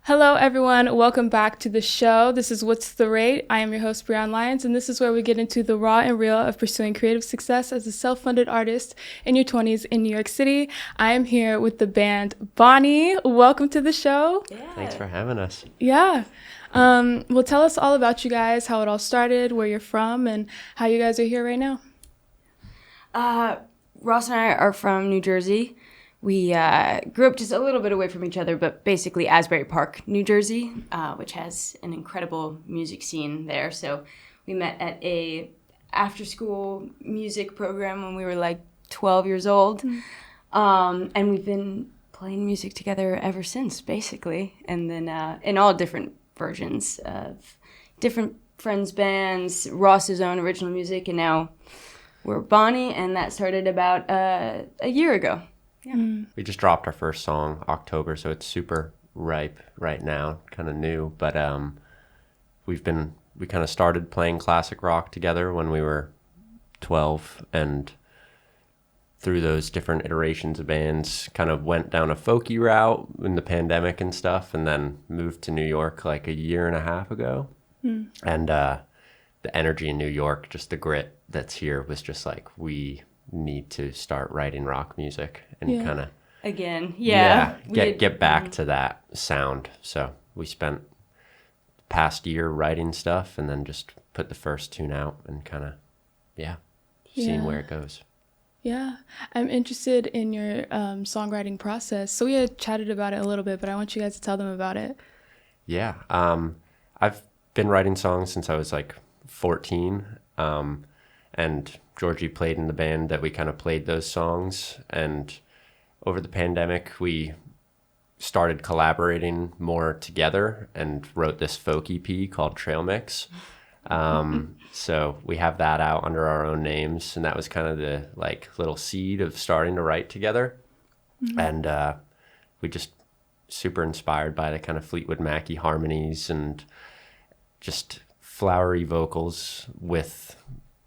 Hello, everyone. Welcome back to the show. This is What's the Rate? I am your host, Brianne Lyons, and this is where we get into the raw and real of pursuing creative success as a self-funded artist in your 20s in New York City. I am here with the band BONNY. Welcome to the show. Yeah. Thanks for having us. Yeah. Well, tell us all about you guys, how it all started, where you're from, and how you guys are here right now. Ross and I are from New Jersey. We grew up just a little bit away from each other, but basically Asbury Park, New Jersey, which has an incredible music scene there. So we met at a after-school music program when we were like 12 years old. And we've been playing music together ever since, basically. And then in all different versions of different friends' bands, Ross's own original music, and now we're BONNY, and that started about a year ago. Yeah. We just dropped our first song October, so it's super ripe right now, kind of new. But we kind of started playing classic rock together when we were 12, and through those different iterations of bands, kind of went down a folky route in the pandemic and stuff, and then moved to New York like a year and a half ago. And the energy in New York, just the grit that's here, was just like, we need to start writing rock music and kind of get back to that sound. So we spent the past year writing stuff, and then just put the first tune out and kind of seeing where it goes. I'm interested in your songwriting process. So we had chatted about it a little bit, but I want you guys to tell them about it. I've been writing songs since I was like 14, and Georgie played in the band that we kind of played those songs. And over the pandemic, we started collaborating more together and wrote this folk EP called Trail Mix. So we have that out under our own names, and that was kind of the like little seed of starting to write together. And we just super inspired by the kind of Fleetwood Mac harmonies and just flowery vocals with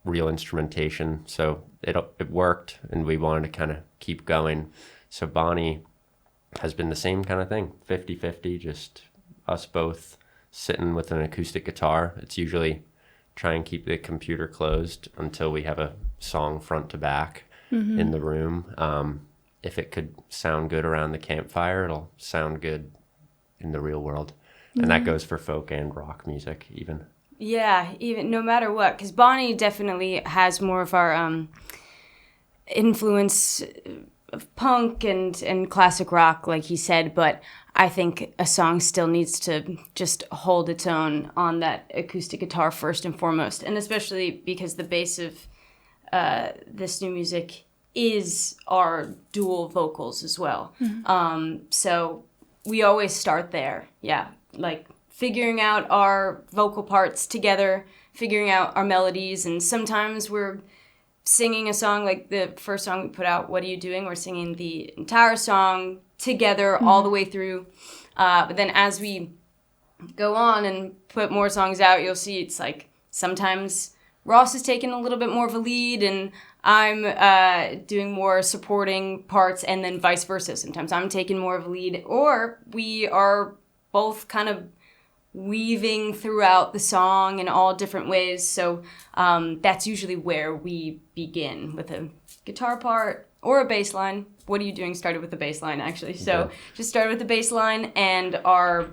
real instrumentation. So it worked, and we wanted to kind of keep going. So BONNY has been the same kind of thing, 50-50, just us both sitting with an acoustic guitar. It's usually try and keep the computer closed until we have a song front to back in the room. If it could sound good around the campfire, it'll sound good in the real world. And that goes for folk and rock music even. Yeah, even no matter what, because BONNY definitely has more of our influence of punk and classic rock, like he said, but I think a song still needs to just hold its own on that acoustic guitar first and foremost, and especially because the base of this new music is our dual vocals as well. So we always start there, like figuring out our vocal parts together, figuring out our melodies, and sometimes we're singing a song, like the first song we put out, What Are You Doing? We're singing the entire song together all the way through. But then as we go on and put more songs out, you'll see it's like sometimes Ross is taking a little bit more of a lead, and I'm doing more supporting parts, and then vice versa. Sometimes I'm taking more of a lead, or we are both kind of weaving throughout the song in all different ways. So that's usually where we begin, with a guitar part or a bass line. What Are You Doing started with the bass line, actually. So just started with the bass line and our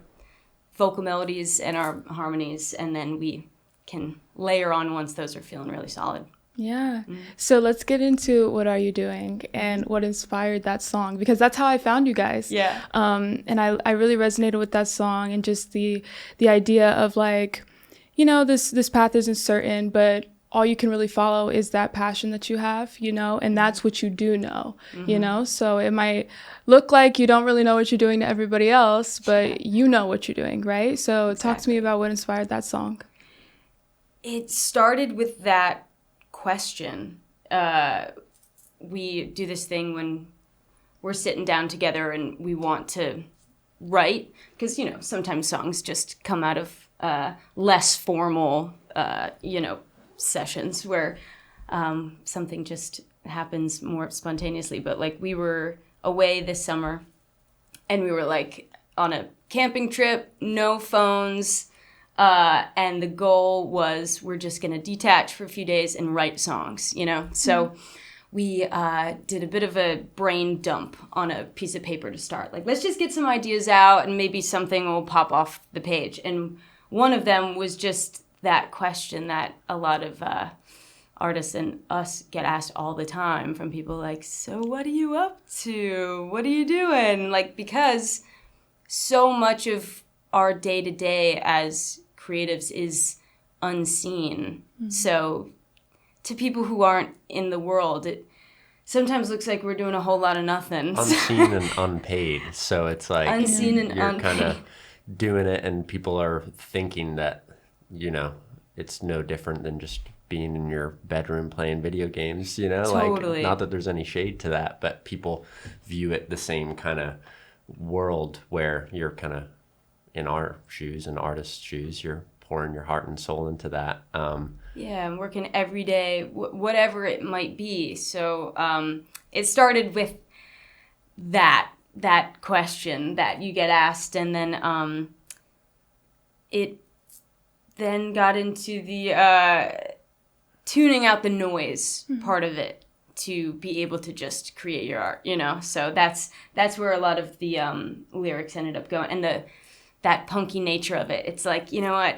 vocal melodies and our harmonies, and then we can layer on once those are feeling really solid. So let's get into What Are You Doing and what inspired that song, because that's how I found you guys. And I really resonated with that song, and just the idea of like, you know, this path isn't certain, but all you can really follow is that passion that you have, you know, and that's what you do know, you know. So it might look like you don't really know what you're doing to everybody else, but you know what you're doing, right? So talk to me about what inspired that song. It started with that question. We do this thing when we're sitting down together and we want to write, because, you know, sometimes songs just come out of less formal, sessions where something just happens more spontaneously. But like, we were away this summer and we were like, on a camping trip, no phones, and the goal was we're just going to detach for a few days and write songs, you know? So we did a bit of a brain dump on a piece of paper to start. Like, let's just get some ideas out and maybe something will pop off the page. And one of them was just that question that a lot of artists and us get asked all the time from people like, so what are you up to? What are you doing? Like, because so much of our day-to-day as creatives is unseen. So to people who aren't in the world, it sometimes looks like we're doing a whole lot of nothing. Unseen and unpaid. So it's like unseen and you're unpaid. kind of doing it and people are thinking that, you know, it's no different than just being in your bedroom playing video games, you know? Totally. Like, not that there's any shade to that, but people view it the same kind of world where you're kind of in our shoes, in artist's shoes, you're pouring your heart and soul into that. Yeah, I'm working every day, whatever it might be. So it started with that question that you get asked, and then it then got into the tuning out the noise part of it to be able to just create your art, you know? So that's where a lot of the lyrics ended up going, and that punky nature of it. It's like, you know what,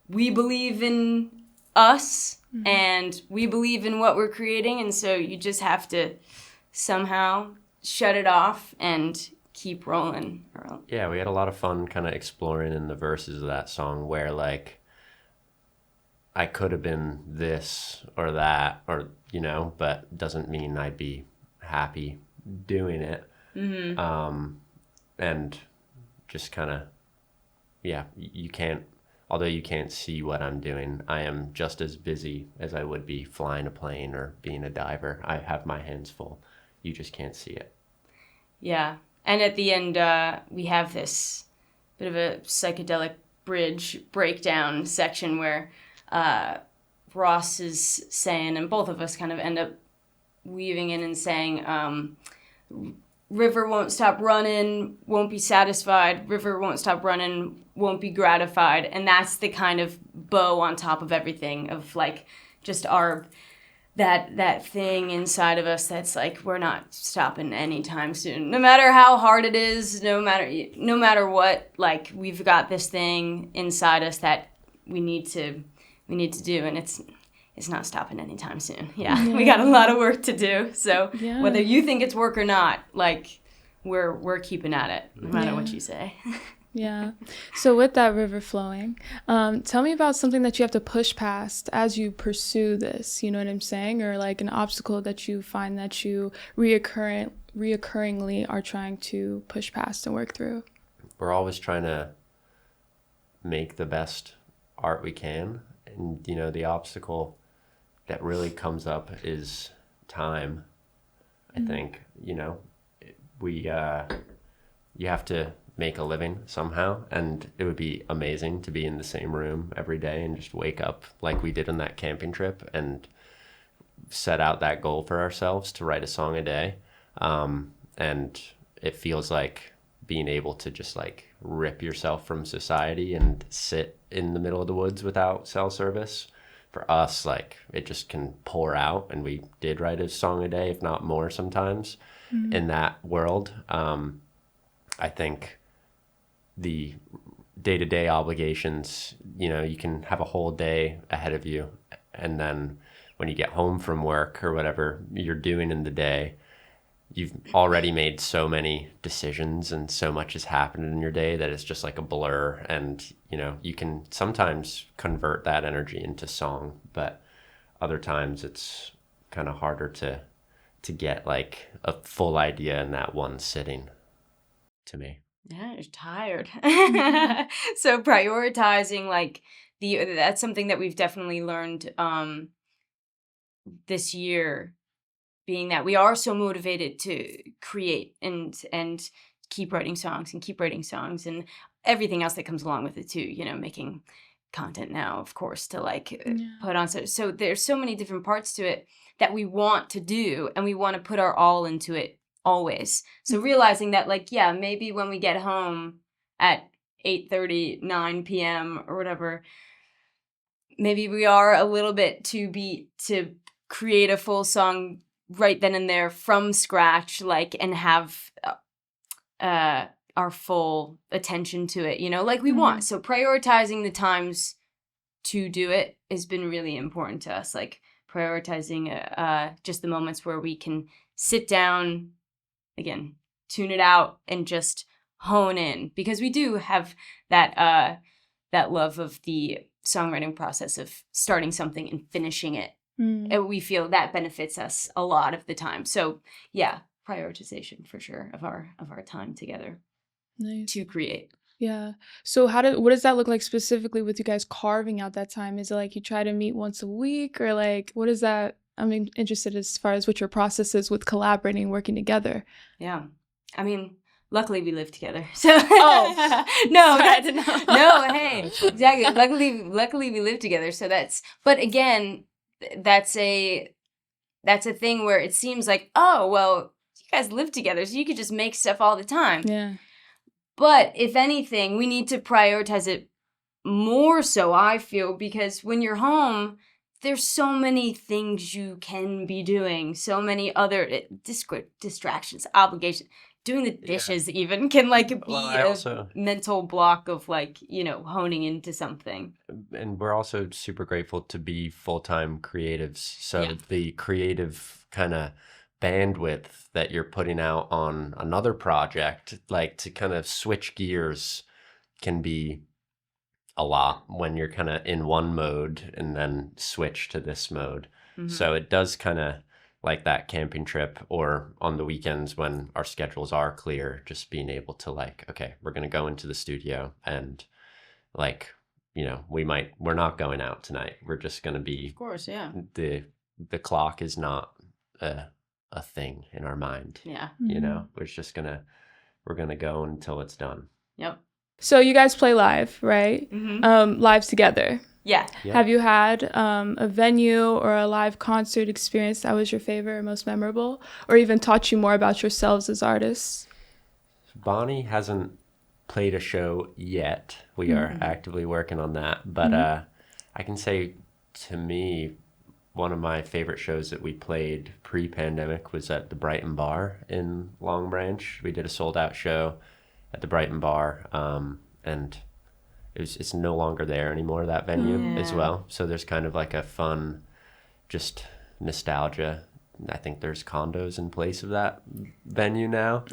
we believe in us and we believe in what we're creating, and so you just have to somehow shut it off and keep rolling. Yeah, we had a lot of fun kind of exploring in the verses of that song where, like, I could have been this or that, or, you know, but doesn't mean I'd be happy doing it. And just kind of, yeah, although you can't see what I'm doing, I am just as busy as I would be flying a plane or being a diver. I have my hands full. You just can't see it. Yeah. And at the end, we have this bit of a psychedelic bridge breakdown section where Ross is saying, and both of us kind of end up weaving in and saying, river won't stop running, won't be satisfied, river won't stop running, won't be gratified. And that's the kind of bow on top of everything, of like just our that thing inside of us that's like, we're not stopping anytime soon. No matter how hard it is, no matter what, like, we've got this thing inside us that we need to do, and it's not stopping anytime soon. Yeah. We got a lot of work to do. So whether you think it's work or not, like, we're keeping at it, no matter what you say. Yeah. So with that river flowing, tell me about something that you have to push past as you pursue this, you know what I'm saying? Or like an obstacle that you find that you reoccurringly are trying to push past and work through. We're always trying to make the best art we can. And, you know, the obstacle that really comes up is time. I think, you know, you have to make a living somehow, and it would be amazing to be in the same room every day and just wake up like we did on that camping trip and set out that goal for ourselves to write a song a day. And it feels like being able to just like rip yourself from society and sit in the middle of the woods without cell service. For us, like, it just can pour out, and we did write a song a day, if not more sometimes, in that world. I think the day-to-day obligations, you know, you can have a whole day ahead of you, and then when you get home from work or whatever you're doing in the day, you've already made so many decisions and so much has happened in your day that it's just like a blur. And, you know, you can sometimes convert that energy into song, but other times it's kind of harder to get like a full idea in that one sitting, to me. Yeah, you're tired. So prioritizing, like, that's something that we've definitely learned this year, being that we are so motivated to create and keep writing songs and everything else that comes along with it too, you know, making content now, of course, to like put on. So there's so many different parts to it that we want to do, and we want to put our all into it always. So realizing that, like, yeah, maybe when we get home at 8:30, 9 p.m. or whatever, maybe we are a little bit too beat to create a full song right then and there from scratch, like, and have our full attention to it, like we want. So prioritizing the times to do it has been really important to us, like prioritizing just the moments where we can sit down, again, tune it out and just hone in, because we do have that love of the songwriting process of starting something and finishing it. And we feel that benefits us a lot of the time. So yeah, prioritization for sure of our time together. Nice. To create. Yeah. So what does that look like specifically with you guys carving out that time? Is it like you try to meet once a week, or like what is that? I'm interested as far as what your process is with collaborating, working together. Yeah. I mean, luckily we live together. So no, hey, exactly. Luckily we live together. So but again, that's a thing where it seems like, oh, well, you guys live together, so you could just make stuff all the time. Yeah. But if anything, we need to prioritize it more so, I feel, because when you're home, there's so many things you can be doing, so many other distractions, obligations. Doing the dishes even can like be a mental block of like, honing into something. And we're also super grateful to be full-time creatives. So the creative kind of bandwidth that you're putting out on another project, like to kind of switch gears, can be a lot when you're kind of in one mode and then switch to this mode. So it does kind of, like that camping trip, or on the weekends when our schedules are clear, just being able to like, okay, we're going to go into the studio and like, we're not going out tonight. We're just going to be, of course, yeah. The clock is not a thing in our mind. Yeah. We're going to go until it's done. Yep. So you guys play live, right? Live together. Yeah. Have you had a venue or a live concert experience that was your favorite or most memorable, or even taught you more about yourselves as artists? BONNY hasn't played a show yet. We are actively working on that. But I can say, to me, one of my favorite shows that we played pre-pandemic was at the Brighton Bar in Long Branch. We did a sold-out show at the Brighton Bar, and it's no longer there anymore, that venue as well. So there's kind of like a fun, just nostalgia. I think there's condos in place of that venue now,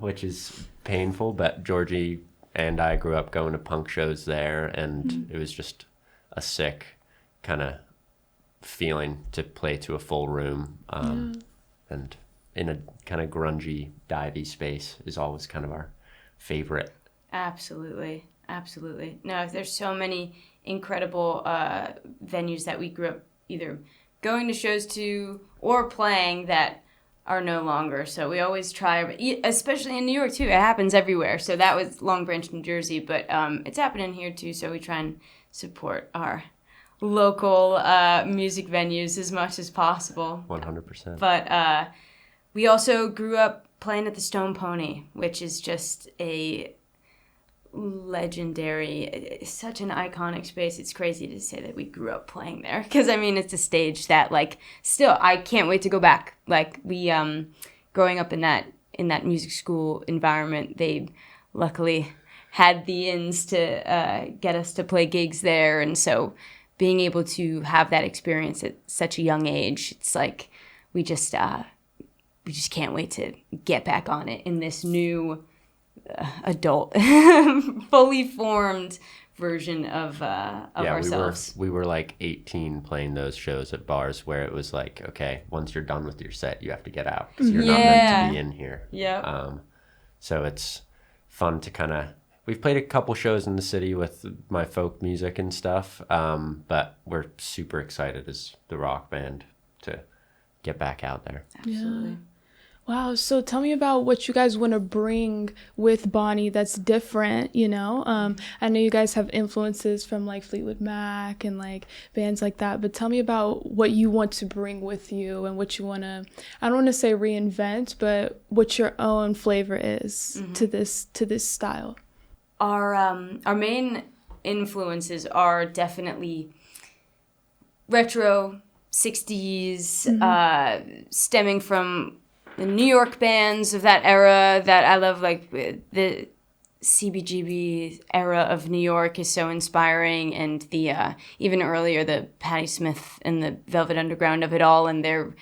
which is painful. But Georgie and I grew up going to punk shows there, and it was just a sick kind of feeling to play to a full room. And in a kind of grungy, divey space is always kind of our favorite. Absolutely. No, there's so many incredible venues that we grew up either going to shows to or playing that are no longer. So we always try, especially in New York too. It happens everywhere. So that was Long Branch, New Jersey, but it's happening here too. So we try and support our local music venues as much as possible. 100%. But we also grew up playing at the Stone Pony, which is just a legendary, such an iconic space. It's crazy to say that we grew up playing there, because I mean, it's a stage that like still I can't wait to go back. Like we growing up in that music school environment, they luckily had the ins to get us to play gigs there, and so being able to have that experience at such a young age, it's like we just can't wait to get back on it in this new adult, fully formed version of ourselves. We were like 18 playing those shows at bars where it was like, okay, once you're done with your set, you have to get out because you're not meant to be in here. Yeah. So it's fun to kind of. We've played a couple shows in the city with my folk music and stuff, but we're super excited as the rock band to get back out there. Absolutely. Yeah. Wow. So tell me about what you guys want to bring with Bonnie that's different, you know? I know you guys have influences from like Fleetwood Mac and like bands like that, but tell me about what you want to bring with you and what you want to, I don't want to say reinvent, but what your own flavor is to this style. Our main influences are definitely retro 60s, stemming from the New York bands of that era that I love, like the CBGB era of New York is so inspiring, and the even earlier the Patti Smith and the Velvet Underground of it all, and their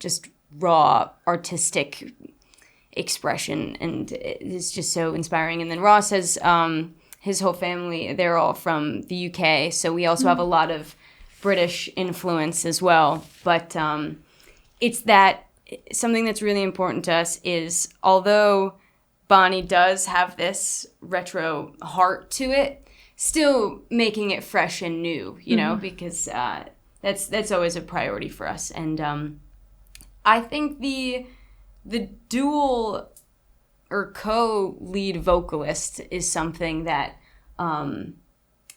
just raw artistic expression, and it's just so inspiring. And then Ross has his whole family, they're all from the UK, so we also have a lot of British influence as well. But it's that something that's really important to us is, although Bonnie does have this retro heart to it, still making it fresh and new, you know, because that's always a priority for us. And I think the dual or co-lead vocalist is something that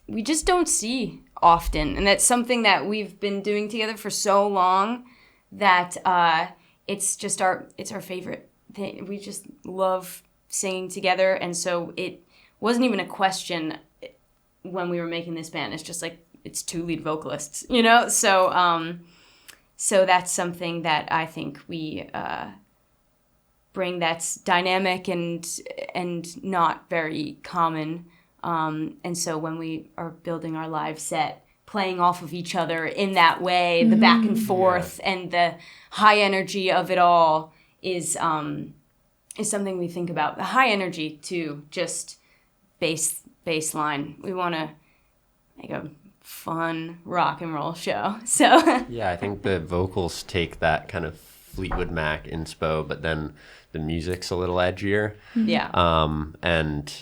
we just don't see often, and that's something that we've been doing together for so long that it's our favorite thing. We just love singing together, and so it wasn't even a question when we were making this band. It's just like, it's two lead vocalists, you know? So that's something that I think we bring that's dynamic and not very common. And so when we are building our live set, playing off of each other in that way, the back and forth and the high energy of it all is something we think about. The high energy too, just bass line. We want to make a fun rock and roll show. So yeah, I think the vocals take that kind of Fleetwood Mac inspo, but then the music's a little edgier. Yeah. And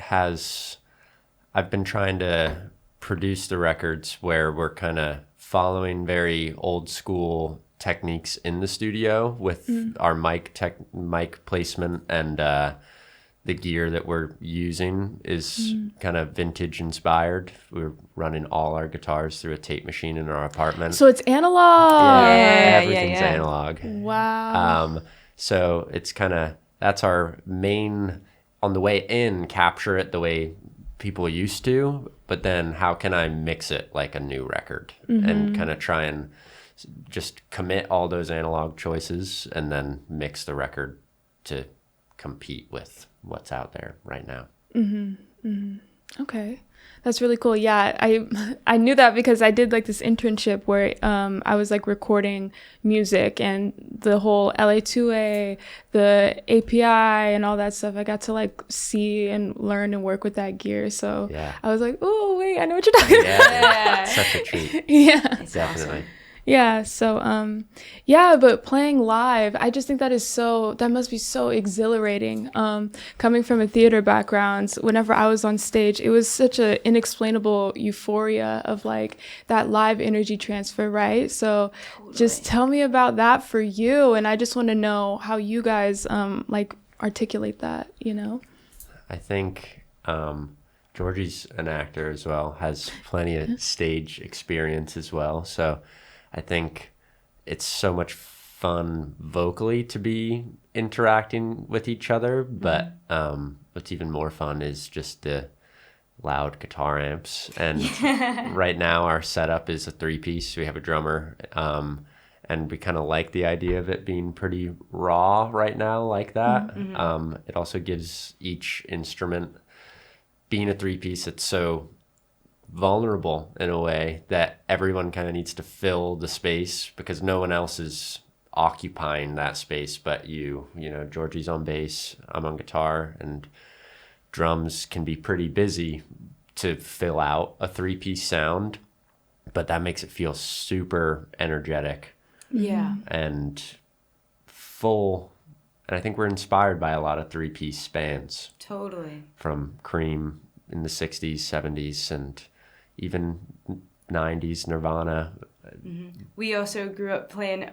I've been trying to produce the records where we're kind of following very old school techniques in the studio with our mic placement, and the gear that we're using is kind of vintage inspired. We're running all our guitars through a tape machine in our apartment. So it's analog. Everything's analog. Wow. So it's kind of, that's our main, on the way in, capture it the way people used to, but then how can I mix it like a new record and kind of try and just commit all those analog choices and then mix the record to compete with what's out there right now. Okay. That's really cool. Yeah, I knew that because I did like this internship where I was like recording music, and the whole LA2A, the API and all that stuff. I got to like see and learn and work with that gear. So I was like, oh, wait, I know what you're talking about. Yeah, it's such a treat. Yeah. It's Definitely. awesome. Yeah, so but playing live, I just think that must be so exhilarating. Coming from a theater background, whenever I was on stage, it was such an inexplainable euphoria of like that live energy transfer, right? So just tell me about that for you, and I just want to know how you guys like articulate that, you know? I think Georgie's an actor as well, has plenty of stage experience as well, so I think it's so much fun vocally to be interacting with each other, but what's even more fun is just the loud guitar amps. And right now our setup is a 3-piece. We have a drummer, and we kind of like the idea of it being pretty raw right now like that. It also gives each instrument, being a 3-piece, it's so vulnerable in a way that everyone kind of needs to fill the space because no one else is occupying that space but you know, Georgie's on bass, I'm on guitar, and drums can be pretty busy to fill out a 3-piece sound, but that makes it feel super energetic and full. And I think we're inspired by a lot of 3-piece bands, Totally, from Cream in the 60s, 70s, and even 90s, Nirvana. We also grew up playing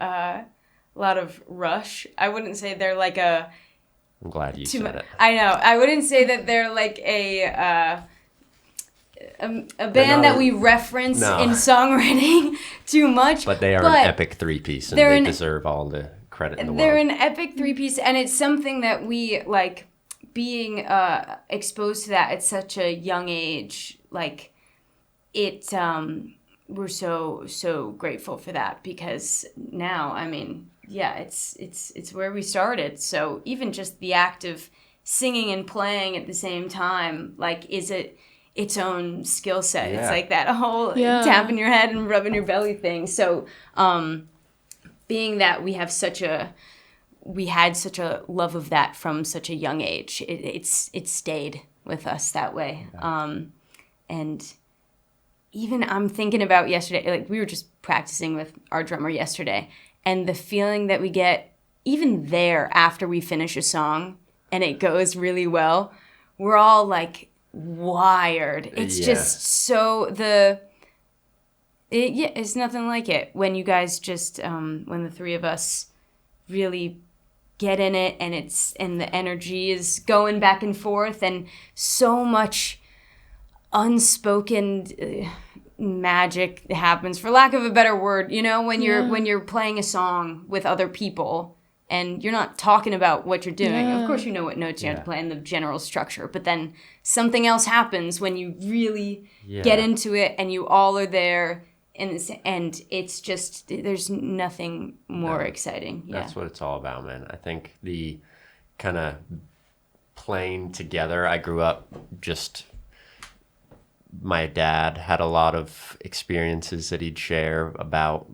rush. I wouldn't say they're like a... I'm glad you said it. I know. I wouldn't say that they're like a band that we reference in songwriting too much. But they are an epic three-piece, and they deserve all the credit in the world. They're an epic three-piece, and it's something that we, like, being exposed to that at such a young age, like, it, we're so grateful for that, because now, I mean, yeah, it's where we started. So even just the act of singing and playing at the same time, like, is it its own skill set? It's like that whole tapping your head and rubbing your belly thing. So being that we had such a love of that from such a young age, it stayed with us that way. And even I'm thinking about yesterday, like, we were just practicing with our drummer yesterday, and the feeling that we get even there after we finish a song and it goes really well, we're all like wired. It's just so it's nothing like it when you guys just when the three of us really get in it, and the energy is going back and forth, and so much unspoken magic happens, for lack of a better word, you know, when you're playing a song with other people and you're not talking about what you're doing. Of course you know what notes you have to play and the general structure, but then something else happens when you really get into it and you all are there, and it's just, there's nothing more exciting. That's what it's all about, man. I think the kind of playing together, I grew up just... My dad had a lot of experiences that he'd share about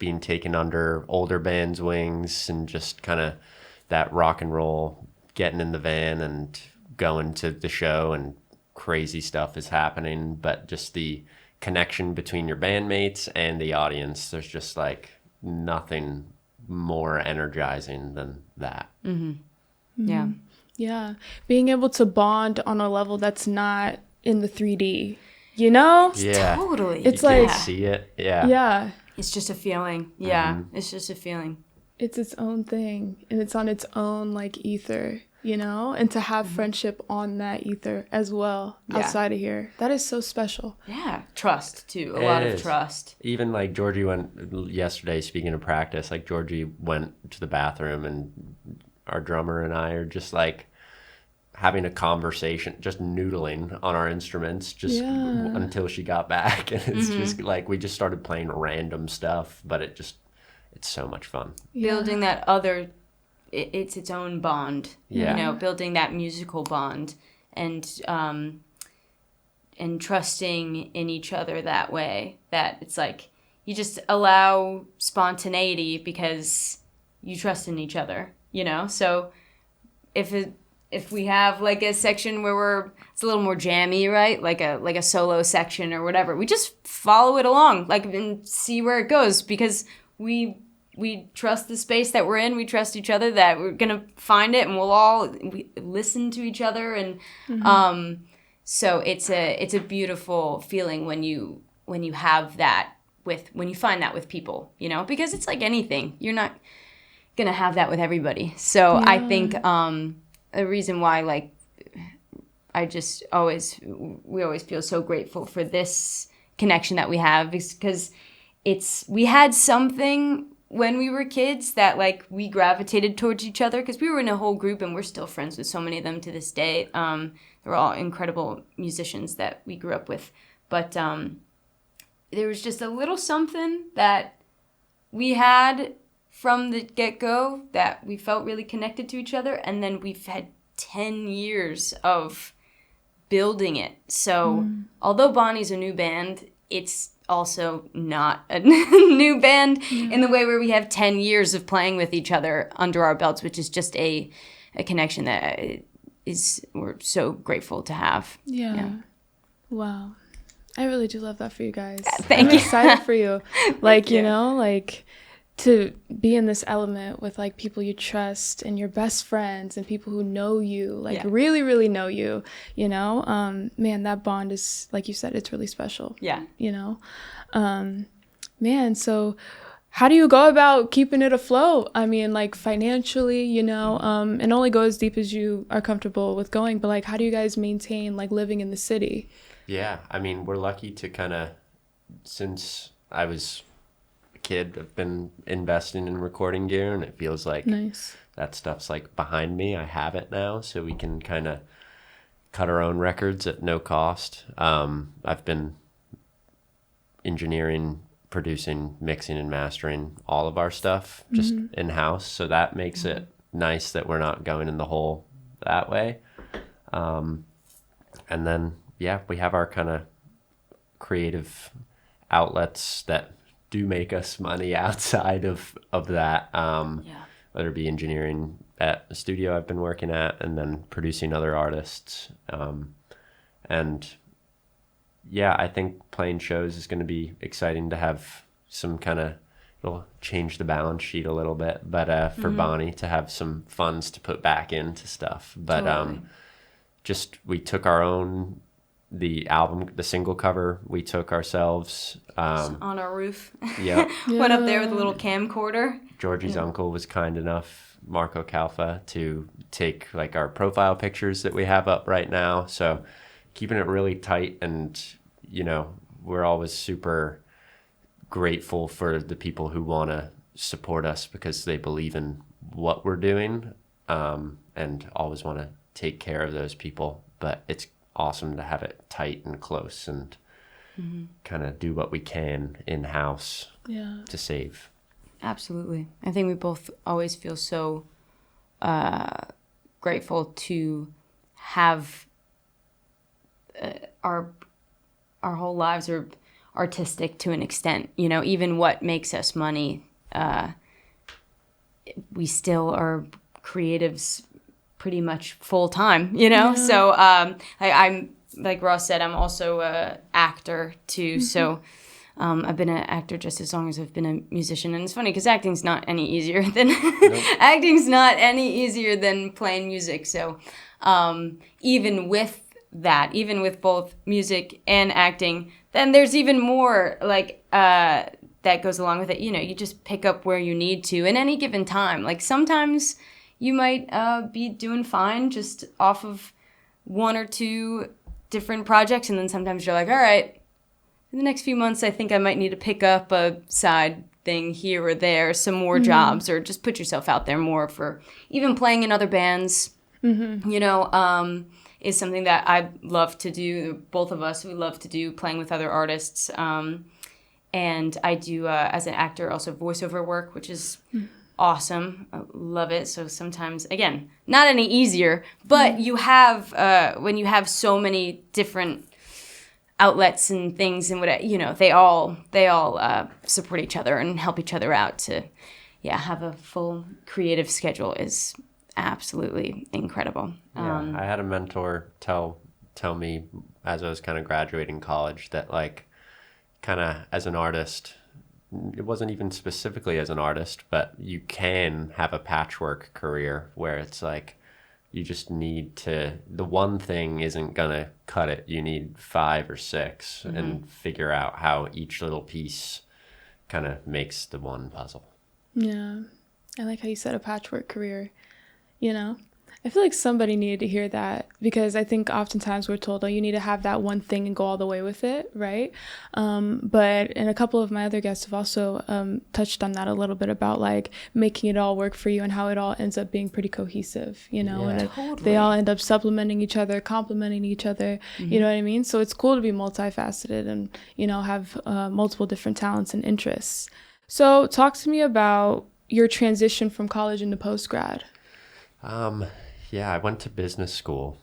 being taken under older bands' wings, and just kind of that rock and roll, getting in the van and going to the show, and crazy stuff is happening. But just the connection between your bandmates and the audience, there's just like nothing more energizing than that. Mm-hmm. Yeah. Being able to bond on a level that's not in the 3D, you know? Totally. It's you like, can see it. It's just a feeling. It's just a feeling. It's its own thing, and it's on its own like ether, you know? And to have friendship on that ether as well, outside of here, that is so special. Trust too. A lot of trust. Even like Georgie went yesterday, speaking of practice, like Georgie went to the bathroom, and our drummer and I are just like having a conversation, just noodling on our instruments, just until she got back. And it's just like, we just started playing random stuff, but it's so much fun. Building that it's its own bond, you know, building that musical bond, and trusting in each other that way, that it's like, you just allow spontaneity because you trust in each other, you know? So if we have like a section where it's a little more jammy, right? Like a solo section or whatever, we just follow it along, like, and see where it goes, because we trust the space that we're in. We trust each other that we're gonna find it, and we listen to each other, and so it's a beautiful feeling when you have that when you find that with people, you know, because it's like anything, you're not gonna have that with everybody. So I think a reason why, like, we always feel so grateful for this connection that we have, is because we had something when we were kids that, like, we gravitated towards each other, because we were in a whole group, and we're still friends with so many of them to this day. They're all incredible musicians that we grew up with, but there was just a little something that we had from the get-go that we felt really connected to each other, and then we've had 10 years of building it. So although Bonnie's a new band, it's also not a new band in the way where we have 10 years of playing with each other under our belts, which is just a connection that we're so grateful to have. Wow. I really do love that for you guys. Thank you. I'm excited for you. Like, you know, like, to be in this element with like people you trust and your best friends and people who know you, like really, really know you, you know, man, that bond is, like you said, it's really special. You know, man. So how do you go about keeping it afloat? I mean, like financially, you know, and only go as deep as you are comfortable with going. But like, how do you guys maintain like living in the city? Yeah, I mean, we're lucky to kind of, since I was a kid, I've been investing in recording gear, and it feels like Nice. that stuff's like behind me. I have it now, so we can kind of cut our own records at no cost. I've been engineering, producing, mixing, and mastering all of our stuff just in-house, so that makes it nice that we're not going in the hole that way. And then, yeah, we have our kind of creative outlets that do make us money outside of that. Whether it be engineering at a studio I've been working at, and then producing other artists. And yeah, I think playing shows is going to be exciting to have some kind of, it'll change the balance sheet a little bit, but for Bonnie to have some funds to put back into stuff. But just, we took our own, the album, the single cover we took ourselves. On our roof. Yeah. Went up there with a little camcorder. Georgie's uncle was kind enough, Marco Calfa, to take like our profile pictures that we have up right now. So keeping it really tight, and, you know, we're always super grateful for the people who want to support us because they believe in what we're doing, and always want to take care of those people. But it's awesome to have it tight and close, and kind of do what we can in-house to save. Absolutely. I think we both always feel so grateful to have our whole lives are artistic to an extent. You know, even what makes us money, we still are creatives pretty much full time, you know? So I'm, like Ross said, I'm also an actor too. So I've been an actor just as long as I've been a musician. And it's funny because acting's not any easier than acting's not any easier than playing music. So even with that, even with both music and acting, then there's even more like that goes along with it. You know, you just pick up where you need to in any given time. Like sometimes you might be doing fine just off of one or two different projects, and then sometimes you're like, all right, in the next few months I think I might need to pick up a side thing here or there, some more jobs, or just put yourself out there more for even playing in other bands, you know, is something that I love to do. Both of us, we love to do, playing with other artists. And I do, as an actor, also voiceover work, which is awesome. I love it. So sometimes, again, not any easier, but you have, when you have so many different outlets and things and what, you know, they all support each other and help each other out to, have a full creative schedule is absolutely incredible. Yeah, I had a mentor tell me as I was kind of graduating college that, like, kind of as an artist, it wasn't even specifically as an artist, but you can have a patchwork career where it's like you just need to, the one thing isn't gonna cut it. You need 5 or 6 and figure out how each little piece kind of makes the one puzzle. Yeah, I like how you said a patchwork career. You know, I feel like somebody needed to hear that, because I think oftentimes we're told, oh, you need to have that one thing and go all the way with it, right? But and a couple of my other guests have also touched on that a little bit about like making it all work for you and how it all ends up being pretty cohesive, you know, and they all end up supplementing each other, complementing each other, you know what I mean? So it's cool to be multifaceted and, you know, have multiple different talents and interests. So talk to me about your transition from college into post-grad. Yeah, I went to business school,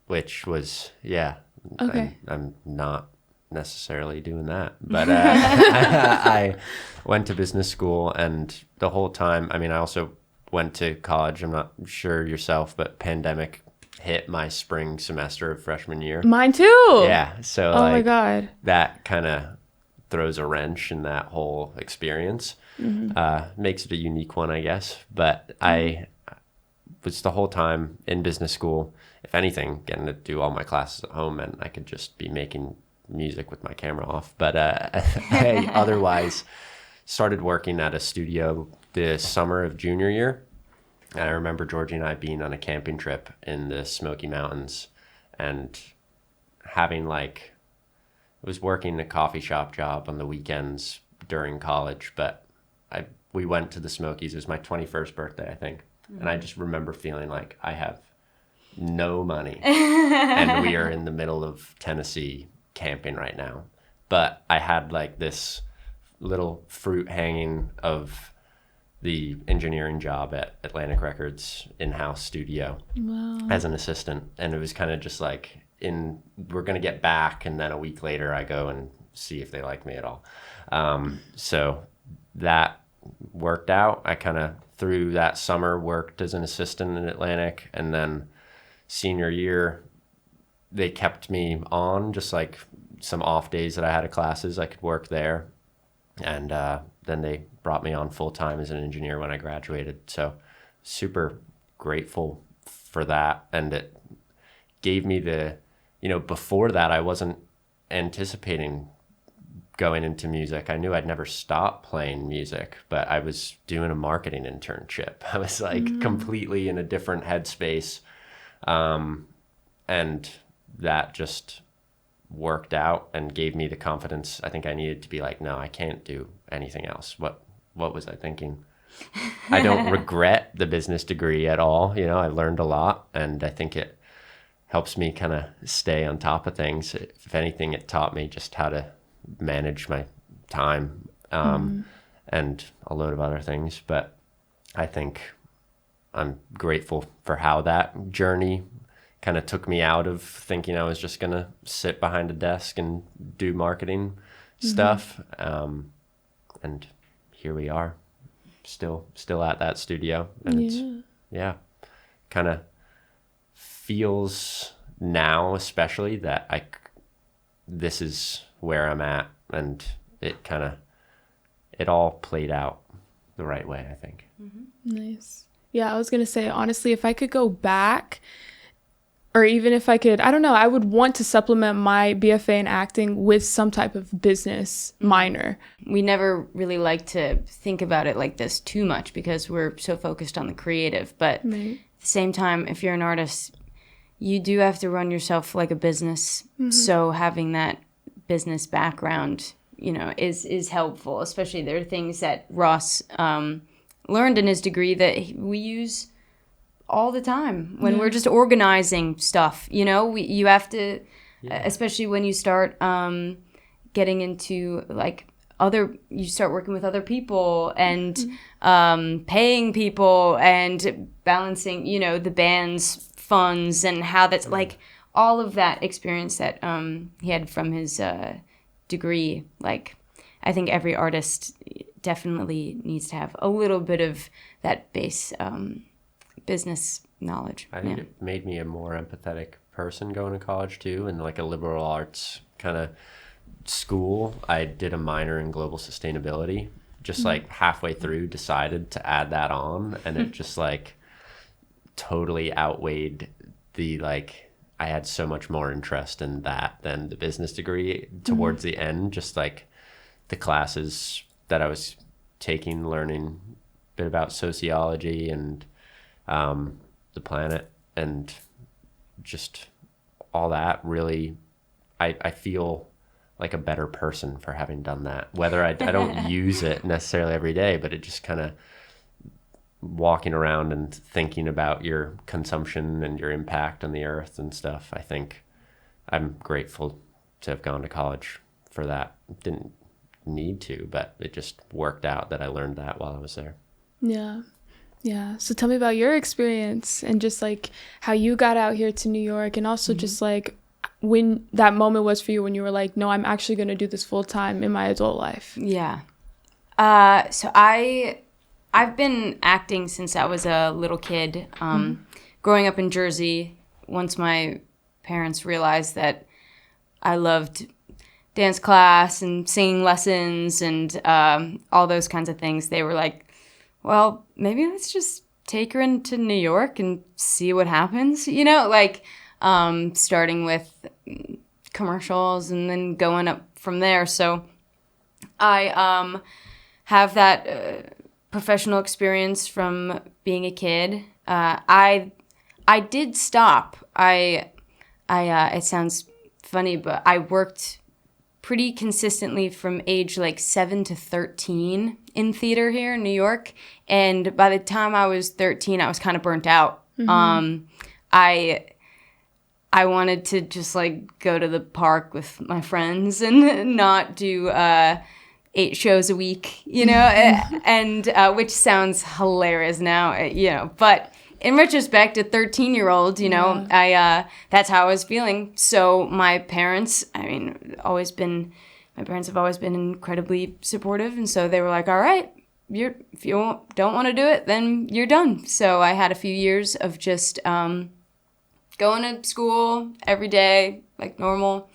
which was, okay. I'm not necessarily doing that, but I went to business school, and the whole time, I mean, I also went to college. I'm not sure yourself, but pandemic hit my spring semester of freshman year. Mine too. Yeah, so oh my God, that kind of throws a wrench in that whole experience. Makes it a unique one, I guess, but I was the whole time in business school, if anything, getting to do all my classes at home, and I could just be making music with my camera off. But I otherwise started working at a studio the summer of junior year. And I remember Georgie and I being on a camping trip in the Smoky Mountains and having like, I was working a coffee shop job on the weekends during college, but we went to the Smokies. It was my 21st birthday, I think. Mm-hmm. And I just remember feeling like I have no money and we are in the middle of Tennessee camping right now. But I had like this little fruit hanging of the engineering job at Atlantic Records in-house studio. Wow. As an assistant. And it was kind of just like, we're going to get back, and then a week later I go and see if they like me at all. So that worked out. I kind of through that summer worked as an assistant in Atlantic, and then senior year they kept me on, just like some off days that I had of classes I could work there, and then they brought me on full-time as an engineer when I graduated. So super grateful for that. And it gave me before that I wasn't anticipating going into music. I knew I'd never stop playing music, but I was doing a marketing internship. I was like completely in a different headspace. And that just worked out and gave me the confidence I think I needed to be like, no, I can't do anything else. What was I thinking? I don't regret the business degree at all. I learned a lot, and I think it helps me kind of stay on top of things. If anything, it taught me just how to manage my time, and a load of other things. But I think I'm grateful for how that journey kind of took me out of thinking I was just going to sit behind a desk and do marketing stuff. And here we are, still at that studio. And it's kind of feels now especially that this is where I'm at, and it all played out the right way, I think. Nice. Yeah, I was gonna say, honestly, if I could go back, or even if I could, I don't know, I would want to supplement my BFA in acting with some type of business minor. We never really like to think about it like this too much because we're so focused on the creative. But at the same time, if you're an artist, you do have to run yourself like a business. So having that business background, is helpful. Especially there are things that Ross learned in his degree that we use all the time when we're just organizing stuff. You have to, especially when you start getting into like you start working with other people and paying people and balancing, the band's funds and how that's like all of that experience that he had from his degree. Like, I think every artist definitely needs to have a little bit of that base business knowledge. I think it made me a more empathetic person going to college too, and like a liberal arts kind of school. I did a minor in global sustainability, just like halfway through decided to add that on, and it just like totally outweighed the I had so much more interest in that than the business degree towards the end. Just like the classes that I was taking, learning a bit about sociology and the planet and just all that, really, I feel like a better person for having done that. Whether I don't use it necessarily every day, but it just kind of walking around and thinking about your consumption and your impact on the earth and stuff. I think I'm grateful to have gone to college for that. Didn't need to, but it just worked out that I learned that while I was there. Yeah. So tell me about your experience and just like how you got out here to New York, and also just like when that moment was for you when you were like, no, I'm actually going to do this full time in my adult life. Yeah. So I've been acting since I was a little kid. Growing up in Jersey, once my parents realized that I loved dance class and singing lessons and all those kinds of things, they were like, well, maybe let's just take her into New York and see what happens, starting with commercials and then going up from there. So I have that professional experience from being a kid. I did stop. It sounds funny, but I worked pretty consistently from age like 7 to 13 in theater here in New York. And by the time I was 13, I was kind of burnt out. I wanted to just like go to the park with my friends and not do 8 shows a week, and which sounds hilarious now, but in retrospect, a 13-year-old, that's how I was feeling. So my parents, have always been incredibly supportive, and so they were like, all right, if you don't want to do it, then you're done. So I had a few years of just going to school every day, like normal.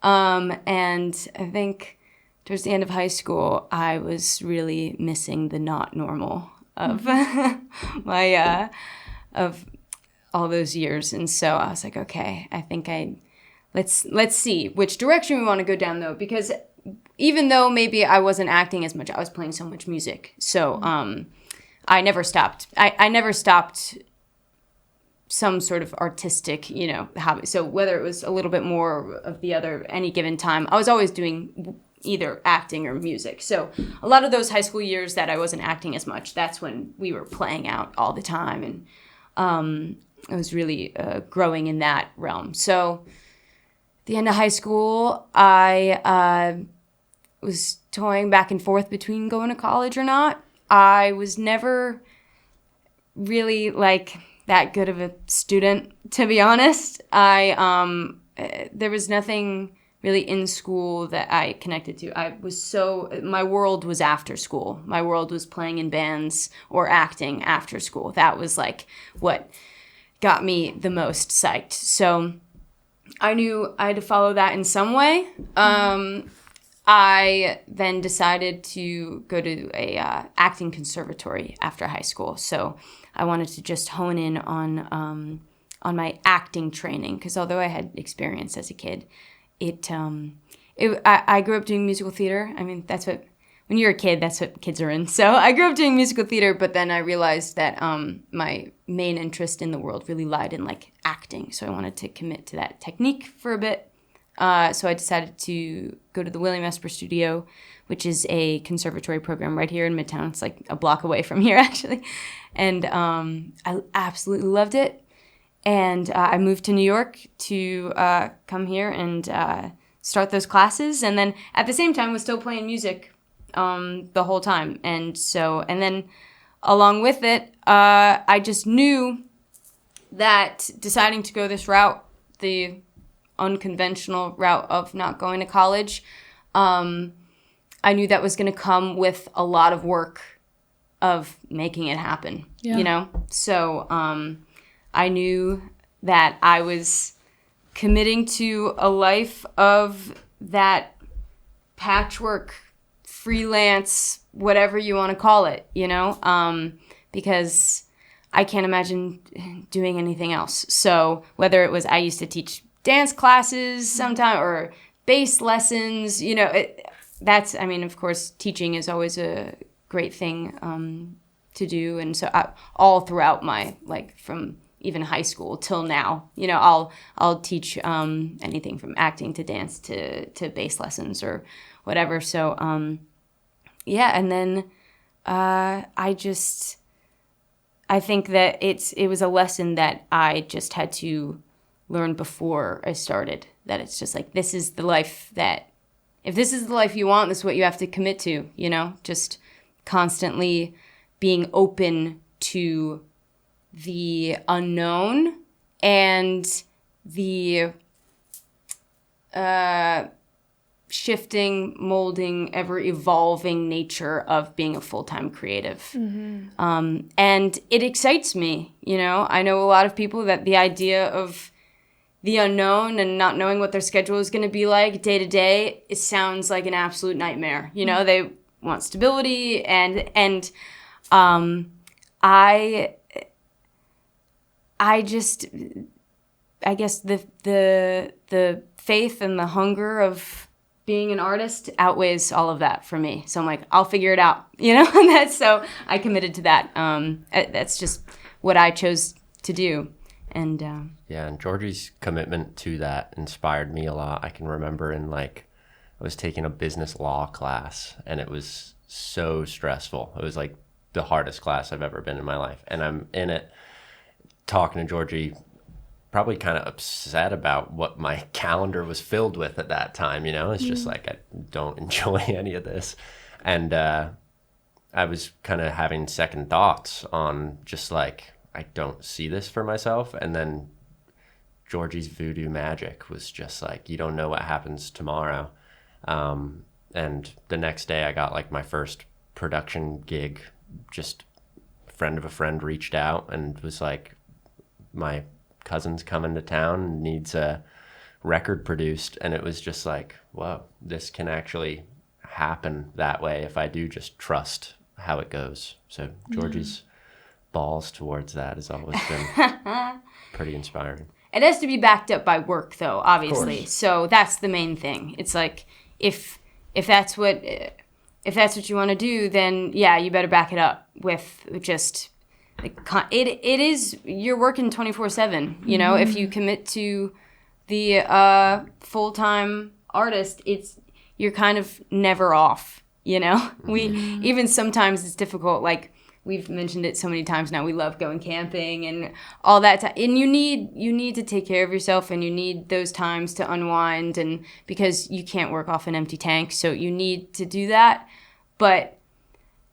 And I think towards the end of high school, I was really missing the not normal of my of all those years. And so I was like, okay, I think let's see which direction we want to go down, though, because even though maybe I wasn't acting as much, I was playing so much music. So I never stopped. I never stopped some sort of artistic, hobby. So whether it was a little bit more of the other any given time, I was always doing either acting or music. So a lot of those high school years that I wasn't acting as much, that's when we were playing out all the time. And I was really growing in that realm. So at the end of high school, I was toying back and forth between going to college or not. I was never really like that good of a student, to be honest. There was nothing really in school that I connected to. My world was after school. My world was playing in bands or acting after school. That was like what got me the most psyched. So I knew I had to follow that in some way. I then decided to go to a acting conservatory after high school. So I wanted to just hone in on my acting training, because although I had experience as a kid, I grew up doing musical theater. That's what, when you're a kid, that's what kids are in. So I grew up doing musical theater, but then I realized that my main interest in the world really lied in like acting. So I wanted to commit to that technique for a bit. So I decided to go to the William Esper Studio, which is a conservatory program right here in Midtown. It's like a block away from here, actually. And I absolutely loved it. And I moved to New York to come here and start those classes. And then at the same time was still playing music the whole time. And then along with it, I just knew that deciding to go this route, the unconventional route of not going to college, I knew that was going to come with a lot of work of making it happen, So I knew that I was committing to a life of that patchwork, freelance, whatever you want to call it, because I can't imagine doing anything else. So whether it was, I used to teach dance classes sometime or bass lessons, of course, teaching is always a great thing to do. And so all throughout my, from even high school till now, I'll teach anything from acting to dance to bass lessons or whatever. So, and then I think that it was a lesson that I just had to learn before I started, that it's just like, this is the life that, if this is the life you want, this is what you have to commit to, just constantly being open to the unknown and the shifting, molding, ever-evolving nature of being a full-time creative. Mm-hmm. And it excites me, I know a lot of people that the idea of the unknown and not knowing what their schedule is going to be like day to day, it sounds like an absolute nightmare. Mm-hmm. They want stability and I guess the faith and the hunger of being an artist outweighs all of that for me. So I'm like, I'll figure it out, and that's, so I committed to that. That's just what I chose to do. And and Georgie's commitment to that inspired me a lot. I can remember I was taking a business law class, and it was so stressful. It was like the hardest class I've ever been in my life. And I'm in it talking to Georgie, probably kind of upset about what my calendar was filled with at that time. It's just like, I don't enjoy any of this. And I was kind of having second thoughts on just like, I don't see this for myself. And then Georgie's voodoo magic was just like, you don't know what happens tomorrow. And the next day I got like my first production gig. Just a friend of a friend reached out and was like, my cousin's coming to town and needs a record produced. And it was just like, whoa, this can actually happen that way if I do just trust how it goes. So Georgie's balls towards that has always been pretty inspiring. It has to be backed up by work, though, obviously. So that's the main thing. It's like, if that's what you want to do, then yeah, you better back it up with just it is, you're working 24/7. If you commit to the full-time artist, you're kind of never off. We even sometimes it's difficult. Like, we've mentioned it so many times now. We love going camping and all that. And you need to take care of yourself, and you need those times to unwind, and because you can't work off an empty tank, so you need to do that. But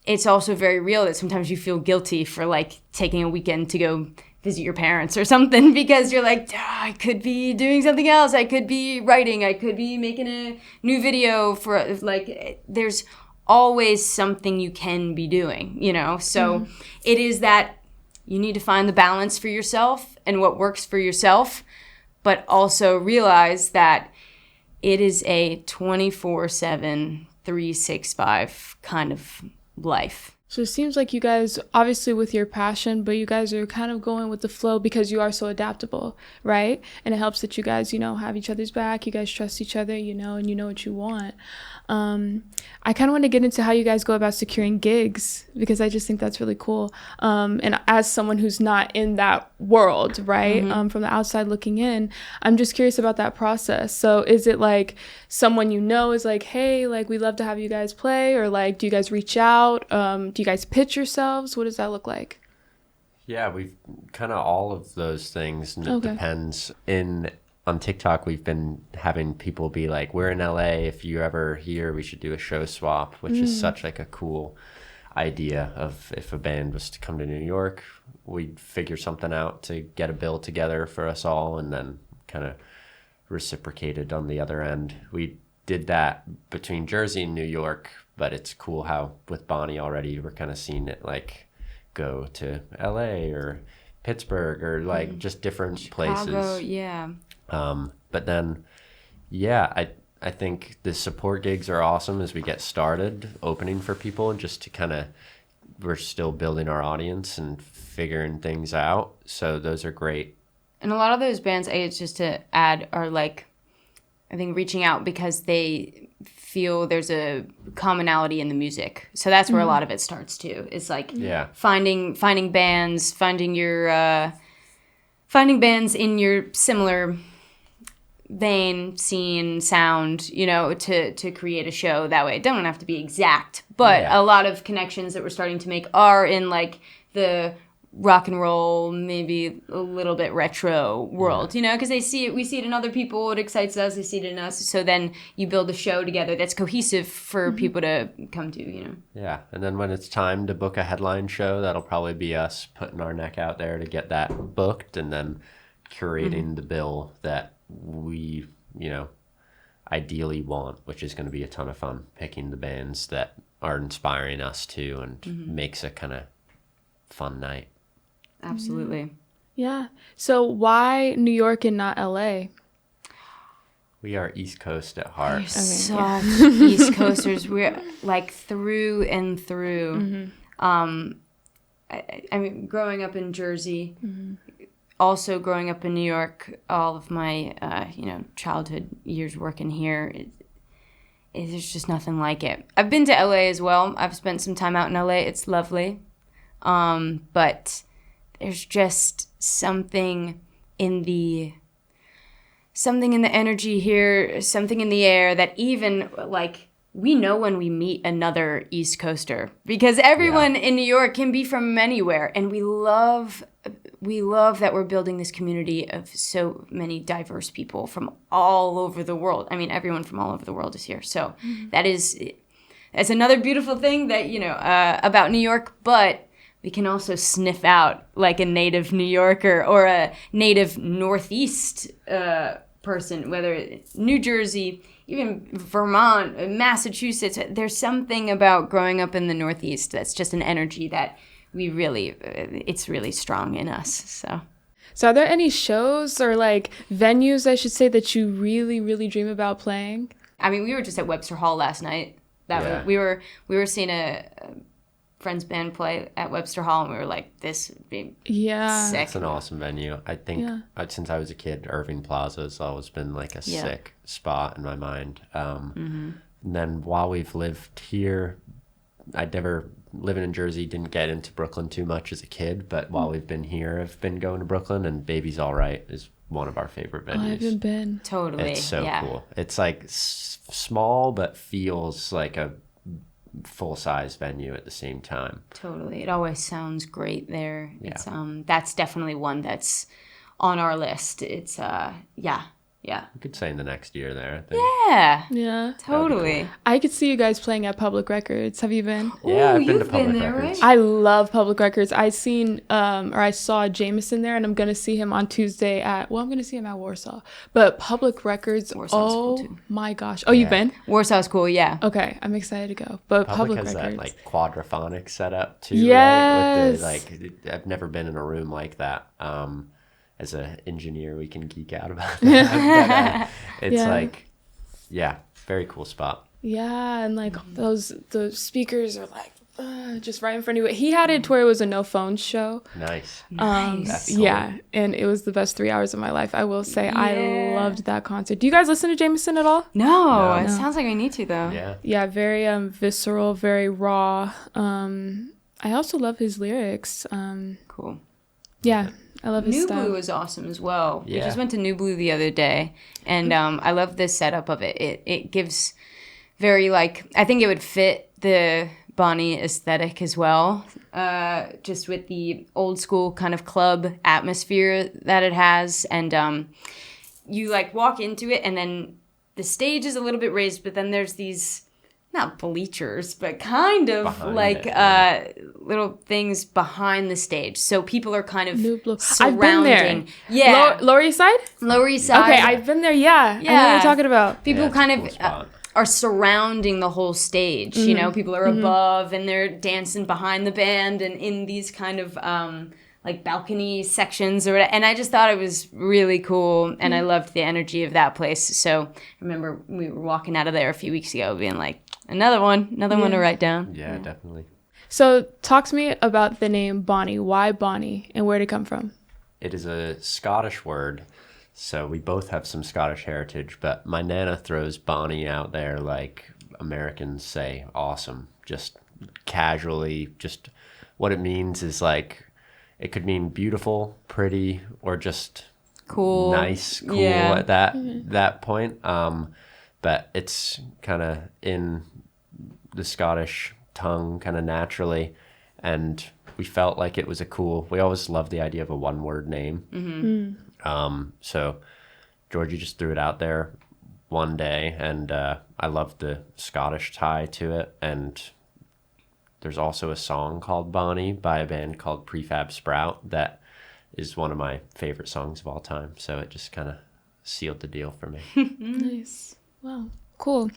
it's also very real that sometimes you feel guilty for like taking a weekend to go visit your parents or something, because you're like, I could be doing something else. I could be writing. I could be making a new video for, like, there's always something you can be doing, So it is that you need to find the balance for yourself and what works for yourself, but also realize that it is a 24/7, 365 kind of life. So it seems like you guys, obviously with your passion, but you guys are kind of going with the flow because you are so adaptable, right? And it helps that you guys, have each other's back. You guys trust each other, and you know what you want. I kind of want to get into how you guys go about securing gigs, because I just think that's really cool. And as someone who's not in that world, right, from the outside looking in, I'm just curious about that process. So is it like someone is like, hey, like, we'd love to have you guys play, or like, do you guys reach out? Do you guys pitch yourselves? What does that look like? Yeah, we've kind of all of those things, and it depends. On TikTok, we've been having people be like, we're in LA, if you're ever here, we should do a show swap, which is such like a cool idea of, if a band was to come to New York, we'd figure something out to get a bill together for us all, and then kind of reciprocated on the other end. We did that between Jersey and New York, but it's cool how with BONNY already, we're kind of seeing it like go to LA or Pittsburgh or like just different Chicago, places. Yeah. But then, yeah, I think the support gigs are awesome as we get started opening for people, just to kind of, we're still building our audience and figuring things out. So those are great. And a lot of those bands, just to add, are like, I think reaching out because they feel there's a commonality in the music. So that's where a lot of it starts too. It's like finding bands, finding bands in your similar vein, scene, sound, to create a show that way. It don't have to be exact, but a lot of connections that we're starting to make are in like the rock and roll, maybe a little bit retro world, because we see it in other people, it excites us, they see it in us, so then you build a show together that's cohesive for people to come to, Yeah, and then when it's time to book a headline show, that'll probably be us putting our neck out there to get that booked, and then curating the bill that we, ideally want, which is going to be a ton of fun, picking the bands that are inspiring us too, and makes a kind of fun night. Absolutely. Yeah. So why New York and not LA? We are East Coast at heart. We're such East Coasters. We're like through and through. I mean, growing up in Jersey, also growing up in New York, all of my childhood years working here, there's just nothing like it. I've been to LA as well. I've spent some time out in LA. It's lovely. But there's just something in the energy here, something in the air that even like we know when we meet another East Coaster, because everyone in New York can be from anywhere, and we love that we're building this community of so many diverse people from all over the world. I mean, everyone from all over the world is here. So that's another beautiful thing that, about New York, but we can also sniff out like a native New Yorker or a native Northeast person, whether it's New Jersey, even Vermont, Massachusetts. There's something about growing up in the Northeast that's just an energy that it's really strong in us. So are there any shows or like venues, I should say, that you really, really dream about playing? I mean, we were just at Webster Hall last night. We were seeing a friend's band play at Webster Hall, and we were like, this would be sick. It's an awesome venue. I think since I was a kid, Irving Plaza has always been like a sick spot in my mind. And then while we've lived here, I'd never, living in Jersey, didn't get into Brooklyn too much as a kid, but while we've been here, I've been going to Brooklyn, and Baby's All Right is one of our favorite venues. I haven't been. Totally. It's so cool. It's like small, but feels like a full-size venue at the same time. Totally. It always sounds great there. Yeah. It's that's definitely one that's on our list. It's we could say in the next year there, I think. Yeah, totally. Cool. I could see you guys playing at Public Records. Have you been? Yeah, I've been to Public Records. Right? I love Public Records. I saw Jameson there, and I'm gonna see him on Tuesday I'm gonna see him at Warsaw. But Public Records, Warsaw's cool too. My gosh. Oh, you've been? Warsaw's cool, yeah. Okay, I'm excited to go. But Public has Records, that like quadraphonic setup too. Yes. Right? With I've never been in a room like that. As an engineer, we can geek out about that. But, it's very cool spot. Yeah, and like the speakers are like just right in front of you. He had it to where it was a no phone show. Nice. Nice. Cool. Yeah, and it was the best 3 hours of my life. I will say I loved that concert. Do you guys listen to Jameson at all? No. It sounds like we need to though. Yeah. Yeah, very visceral, very raw. I also love his lyrics. Cool. Yeah. I love his New style. Blue is awesome as well. Yeah. We just went to New Blue the other day, and I love the setup of it. It gives very like, I think it would fit the BONNY aesthetic as well, just with the old school kind of club atmosphere that it has. And you like walk into it, and then the stage is a little bit raised, but then there's these, not bleachers, but kind of behind little things behind the stage. So people are kind of surrounding. I've been there. Yeah. Lower East Side? Lower East Side. Okay, I've been there, yeah. I know what you're talking about. People kind of are surrounding the whole stage. You know, people are above, and they're dancing behind the band and in these kind of like balcony sections or whatever. And I just thought it was really cool, and I loved the energy of that place. So I remember we were walking out of there a few weeks ago being like, another one to write down. Yeah, definitely. So talk to me about the name BONNY. Why BONNY, and where did it come from? It is a Scottish word, so we both have some Scottish heritage, but my nana throws Bonnie out there like Americans say awesome, just casually. Just what it means is like, it could mean beautiful, pretty, or just cool, nice, cool at that point. But it's kind of in the Scottish tongue kind of naturally, and we felt like it was we always loved the idea of a one-word name. So Georgie just threw it out there one day, and I loved the Scottish tie to it. And there's also a song called Bonnie by a band called Prefab Sprout that is one of my favorite songs of all time, so it just kind of sealed the deal for me. Nice. Wow. Cool.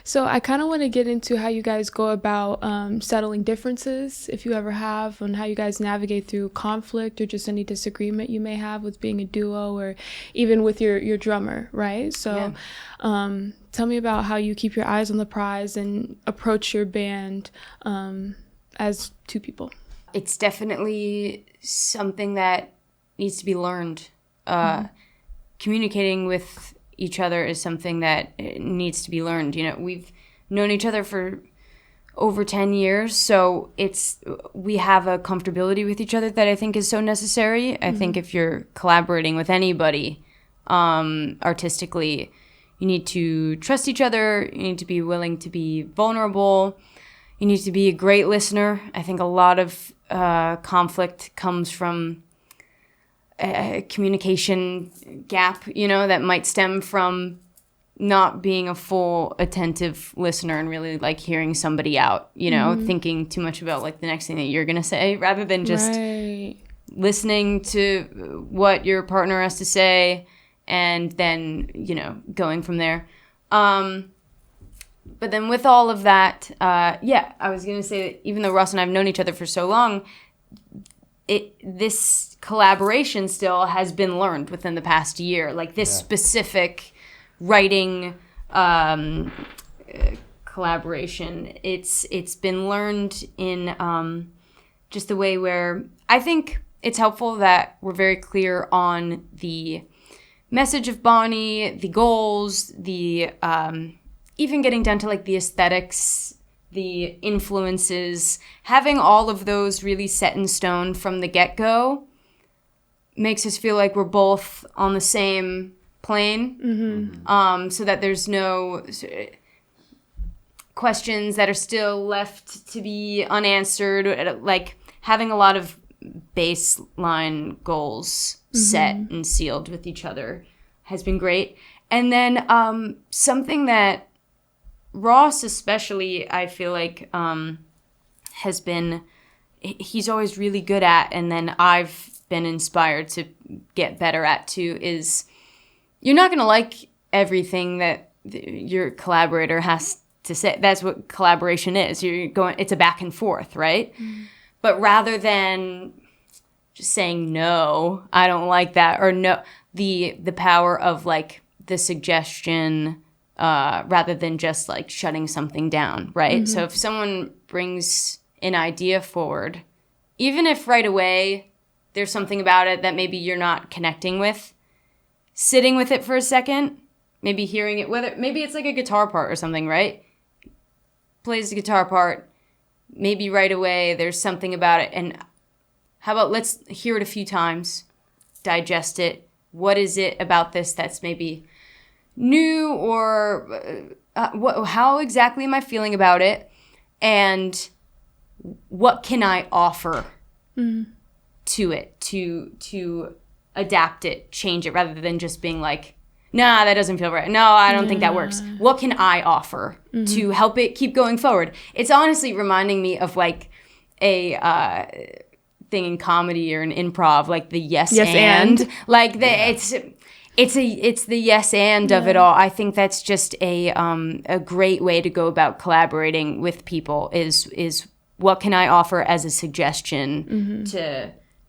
So I kind of want to get into how you guys go about settling differences, if you ever have, and how you guys navigate through conflict or just any disagreement you may have with being a duo, or even with your drummer, right? So tell me about how you keep your eyes on the prize and approach your band as two people. It's definitely something that needs to be learned. Communicating with each other is something that needs to be learned. You know, we've known each other for over 10 years, so we have a comfortability with each other that I think is so necessary. I think if you're collaborating with anybody artistically, you need to trust each other, you need to be willing to be vulnerable, you need to be a great listener. I think a lot of conflict comes from a communication gap, that might stem from not being a full attentive listener and really like hearing somebody out, thinking too much about like the next thing that you're going to say rather than just listening to what your partner has to say and then, going from there. But then with all of that, I was going to say that even though Ross and I have known each other for so long, this collaboration still has been learned within the past year. Like this specific writing collaboration, it's been learned in just the way where I think it's helpful that we're very clear on the message of BONNY, the goals, the even getting down to like the aesthetics, the influences, having all of those really set in stone from the get-go makes us feel like we're both on the same plane, so that there's no questions that are still left to be unanswered, like having a lot of baseline goals set and sealed with each other has been great. And then something that Ross especially, I feel like, has been, he's always really good at, and then I've been inspired to get better at too, is you're not going to like everything that your collaborator has to say. That's what collaboration is. It's a back and forth, right? But rather than just saying, no, I don't like that, or no, the power of like the suggestion, rather than just like shutting something down, right? So if someone brings an idea forward, even if right away there's something about it that maybe you're not connecting with, sitting with it for a second, maybe hearing it, maybe it's like a guitar part or something, right? Plays the guitar part, maybe right away there's something about it, and how about let's hear it a few times, digest it. What is it about this that's maybe new, or how exactly am I feeling about it, and what can I offer to it to adapt it, change it, rather than just being like, nah, that doesning feel right. No, I don't think that works. What can I offer to help it keep going forward? It's honestly reminding me of like a thing in comedy or an improv, like the yes and. Like it's the yes and of it all. I think that's just a great way to go about collaborating with people is what can I offer as a suggestion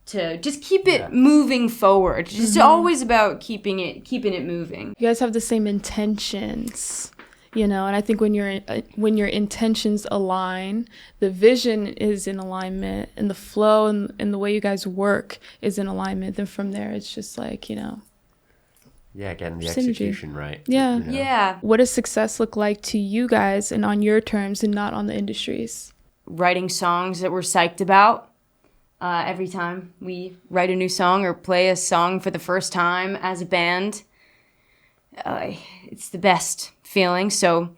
to just keep it moving forward. Just always about keeping it moving. You guys have the same intentions, and I think when your intentions align, the vision is in alignment, and the flow and the way you guys work is in alignment. Then from there, it's just like, getting the synergy. Execution right. Yeah. Yeah. What does success look like to you guys, and on your terms and not on the industry's? Writing songs that we're psyched about. Every time we write a new song or play a song for the first time as a band, it's the best feeling. So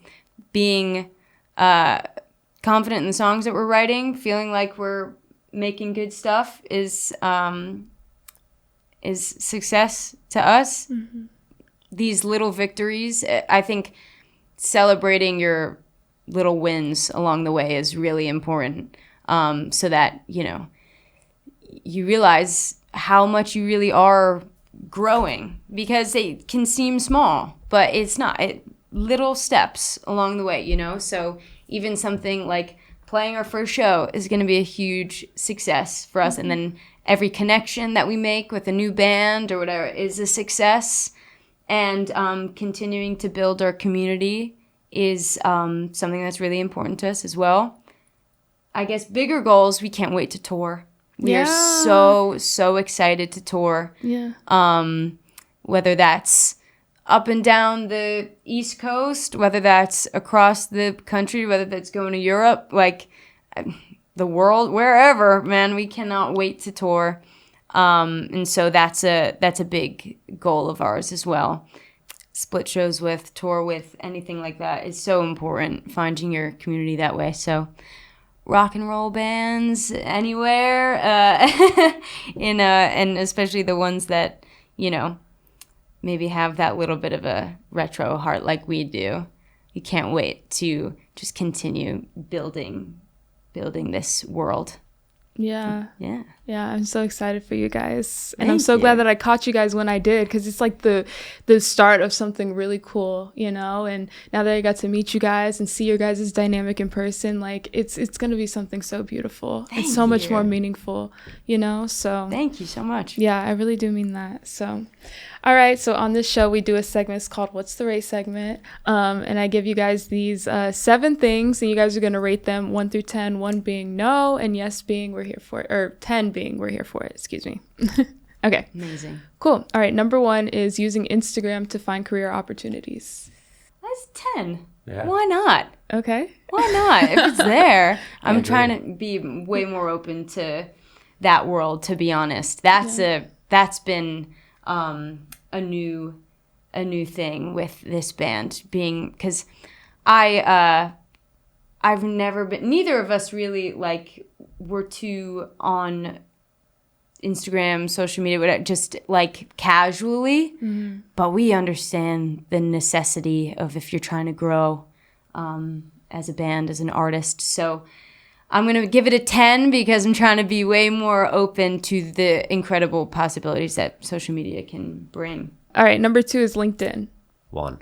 being confident in the songs that we're writing, feeling like we're making good stuff is success to us. These little victories, I think celebrating your little wins along the way is really important, so that, you realize how much you really are growing, because it can seem small, but it's not. Little steps along the way, So even something like playing our first show is going to be a huge success for us. And then every connection that we make with a new band or whatever is a success. And continuing to build our community is something that's really important to us as well. I guess bigger goals, we can't wait to tour. We are so excited to tour. Yeah. Whether that's up and down the East Coast, whether that's across the country, whether that's going to Europe, like the world, wherever, man, we cannot wait to tour. And so that's a big goal of ours as well. Split shows with, tour with, anything like that is so important, finding your community that way. So rock and roll bands anywhere, and especially the ones that, you know, maybe have that little bit of a retro heart like we do. You can't wait to just continue building this world. Yeah. Yeah. Yeah, I'm so excited for you guys. And I'm so glad that I caught you guys when I did, because it's like the start of something really cool, you know? And now that I got to meet you guys and see your guys' dynamic in person, like it's going to be something so beautiful. It's so much more meaningful, you know? So thank you so much. Yeah, I really do mean that. So all right, so on this show, we do a segment. It's called What's the Rate segment. And I give you guys these 7 things, and you guys are going to rate them 1 through 10, 1 being no, and yes being we're here for it, or 10 being we're here for it, excuse me. Okay. Amazing. Cool. All right, number 1 is using Instagram to find career opportunities. That's 10. Yeah. Why not? Okay. Why not? If it's there, I'm trying to be way more open to that world, to be honest. That's been a new thing with this band, being, because I've never been, neither of us really, like, were too on Instagram, social media, whatever, just like casually, but we understand the necessity of, if you're trying to grow as a band, as an artist. So I'm going to give it a 10 because I'm trying to be way more open to the incredible possibilities that social media can bring. All right, number 2 is LinkedIn. 1.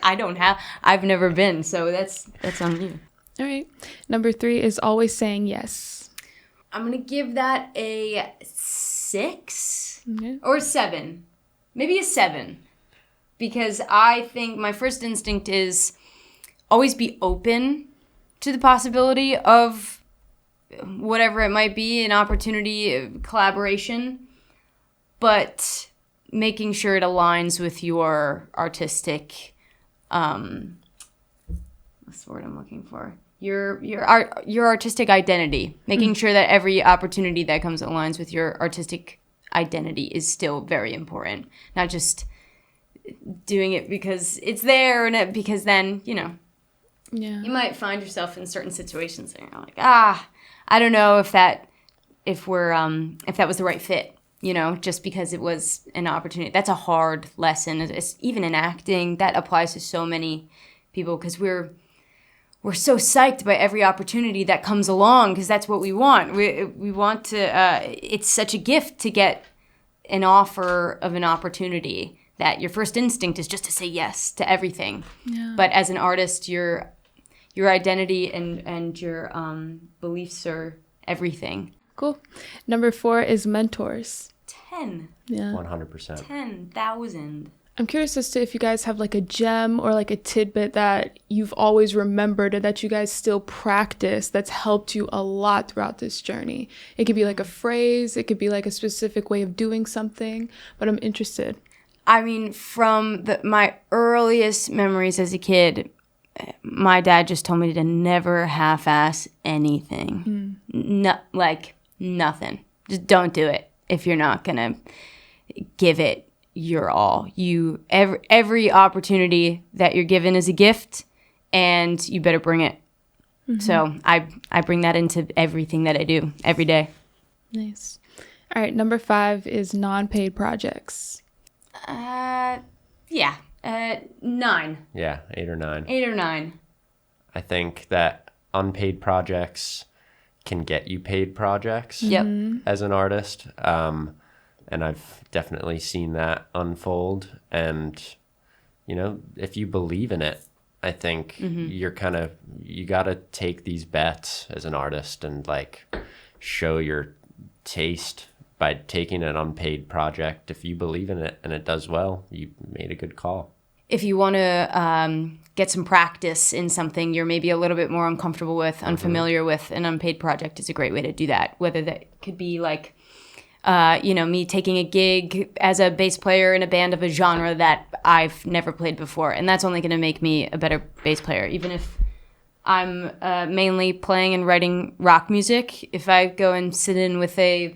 I've never been, so that's on you. All right. Number 3 is always saying yes. I'm going to give that a 6 or 7. Maybe a 7. Because I think my first instinct is always be open to the possibility of whatever it might be, an opportunity, collaboration, but making sure it aligns with your artistic, what's the word I'm looking for? Your artistic identity. Making sure that every opportunity that comes aligns with your artistic identity is still very important. Not just doing it because it's there, and because then, you know, you might find yourself in certain situations and you're like, I don't know if that was the right fit, you know, just because it was an opportunity. That's a hard lesson. It's, even in acting, that applies to so many people, because we're so psyched by every opportunity that comes along, because that's what we want. We want to, it's such a gift to get an offer of an opportunity that your first instinct is just to say yes to everything. Yeah. But as an artist, your identity and your beliefs are everything. Cool. Number 4 is mentors. 10. Yeah. 100%. 10,000. I'm curious as to if you guys have like a gem or like a tidbit that you've always remembered and that you guys still practice that's helped you a lot throughout this journey. It could be like a phrase, it could be like a specific way of doing something, but I'm interested. I mean, from my earliest memories as a kid, my dad just told me to never half-ass anything. Nothing. Just don't do it if you're not gonna give it your all. Every opportunity that you're given is a gift, and you better bring it. So I bring that into everything that I do every day. Nice. All right, number 5 is non-paid projects. 9. Yeah, 8 or 9. 8 or 9. I think that unpaid projects can get you paid projects as an artist. And I've definitely seen that unfold. And, you know, if you believe in it, I think you got to take these bets as an artist and like show your taste by taking an unpaid project. If you believe in it and it does well, you made a good call. If you want to get some practice in something you're maybe a little bit more uncomfortable with, unfamiliar with, an unpaid project is a great way to do that. Whether that could be like me taking a gig as a bass player in a band of a genre that I've never played before. And that's only going to make me a better bass player. Even if I'm mainly playing and writing rock music, if I go and sit in with a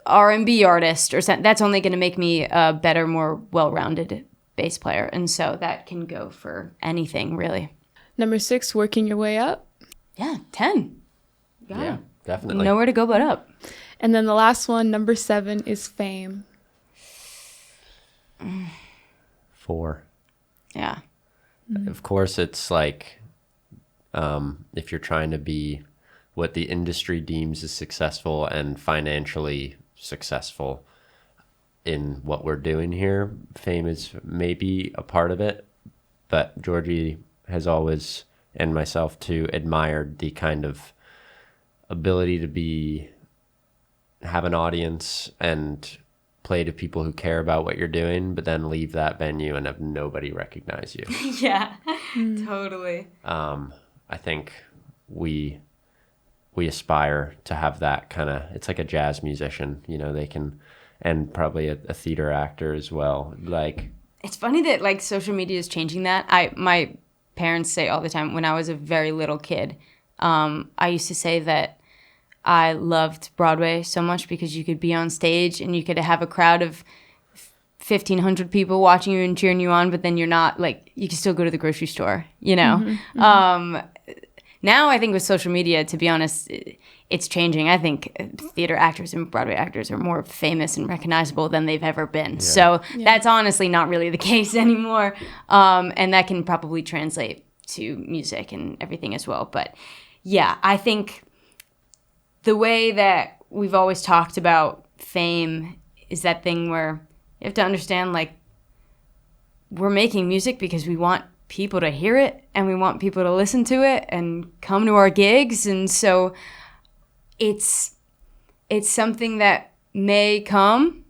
R&B artist or something, that's only going to make me a better, more well-rounded bass player. And so that can go for anything, really. Number 6, working your way up. Yeah, 10. Yeah, definitely. Nowhere to go but up. And then the last one, number 7, is fame. 4. Yeah. Of course, it's like if you're trying to be what the industry deems as successful and financially successful in what we're doing here, fame is maybe a part of it. But Georgie has always, and myself too, admired the kind of ability to have an audience and play to people who care about what you're doing, but then leave that venue and have nobody recognize you. Yeah, totally. I think we aspire to have that kind of, it's like a jazz musician, they can, and probably a theater actor as well. Like, it's funny that like social media is changing that. My parents say all the time, when I was a very little kid, I used to say that I loved Broadway so much because you could be on stage and you could have a crowd of 1,500 people watching you and cheering you on, but then you're not, like, you can still go to the grocery store, Now I think with social media, to be honest, it's changing. I think theater actors and Broadway actors are more famous and recognizable than they've ever been. Yeah. So that's honestly not really the case anymore. And that can probably translate to music and everything as well. But yeah, I think the way that we've always talked about fame is that thing where you have to understand, like, we're making music because we want people to hear it and we want people to listen to it and come to our gigs. And so it's something that may come,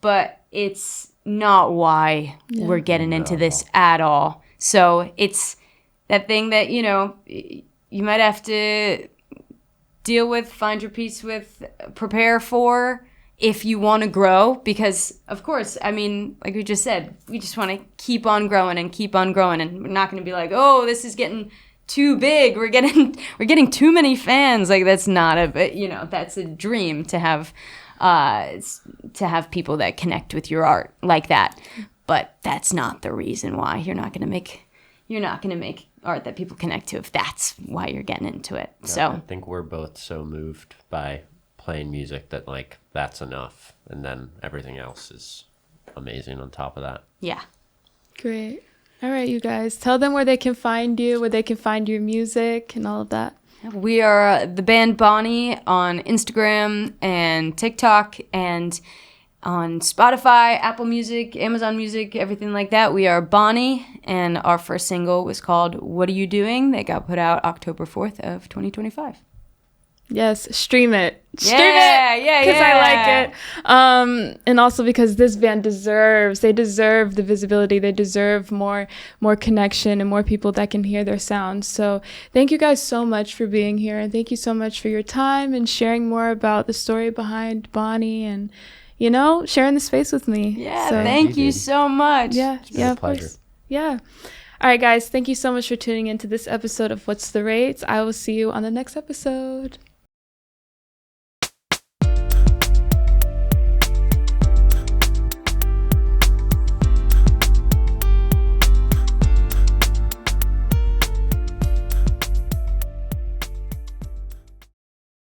but it's not why we're getting into this at all. So it's that thing that, you might have to deal with, find your peace with, prepare for, if you want to grow, because of course, I mean, like we just said, we just want to keep on growing, and we're not going to be like, oh, this is getting too big, we're getting too many fans. Like, that's not that's a dream to have people that connect with your art like that. But that's not the reason why. You're not going to make art that people connect to if that's why you're getting into it. No, so I think we're both so moved by playing music that, like, that's enough, and then everything else is amazing on top of that. Yeah. Great. All right, you guys, tell them where they can find you, where they can find your music and all of that. We are the band BONNY on Instagram and TikTok and on Spotify, Apple Music, Amazon Music, everything like that. We are BONNY, and our first single was called What Are You Doing? That got put out October 4th of 2025. Yes, stream it. Stream it! Yeah, because I like it. And also because this band deserve the visibility. They deserve more connection and more people that can hear their sounds. So thank you guys so much for being here. And thank you so much for your time and sharing more about the story behind BONNY and, sharing the space with me. Yeah, so, thank you so much. Yeah, it's been a pleasure. Of course. Yeah. All right, guys, thank you so much for tuning into this episode of What's the Rates. I will see you on the next episode.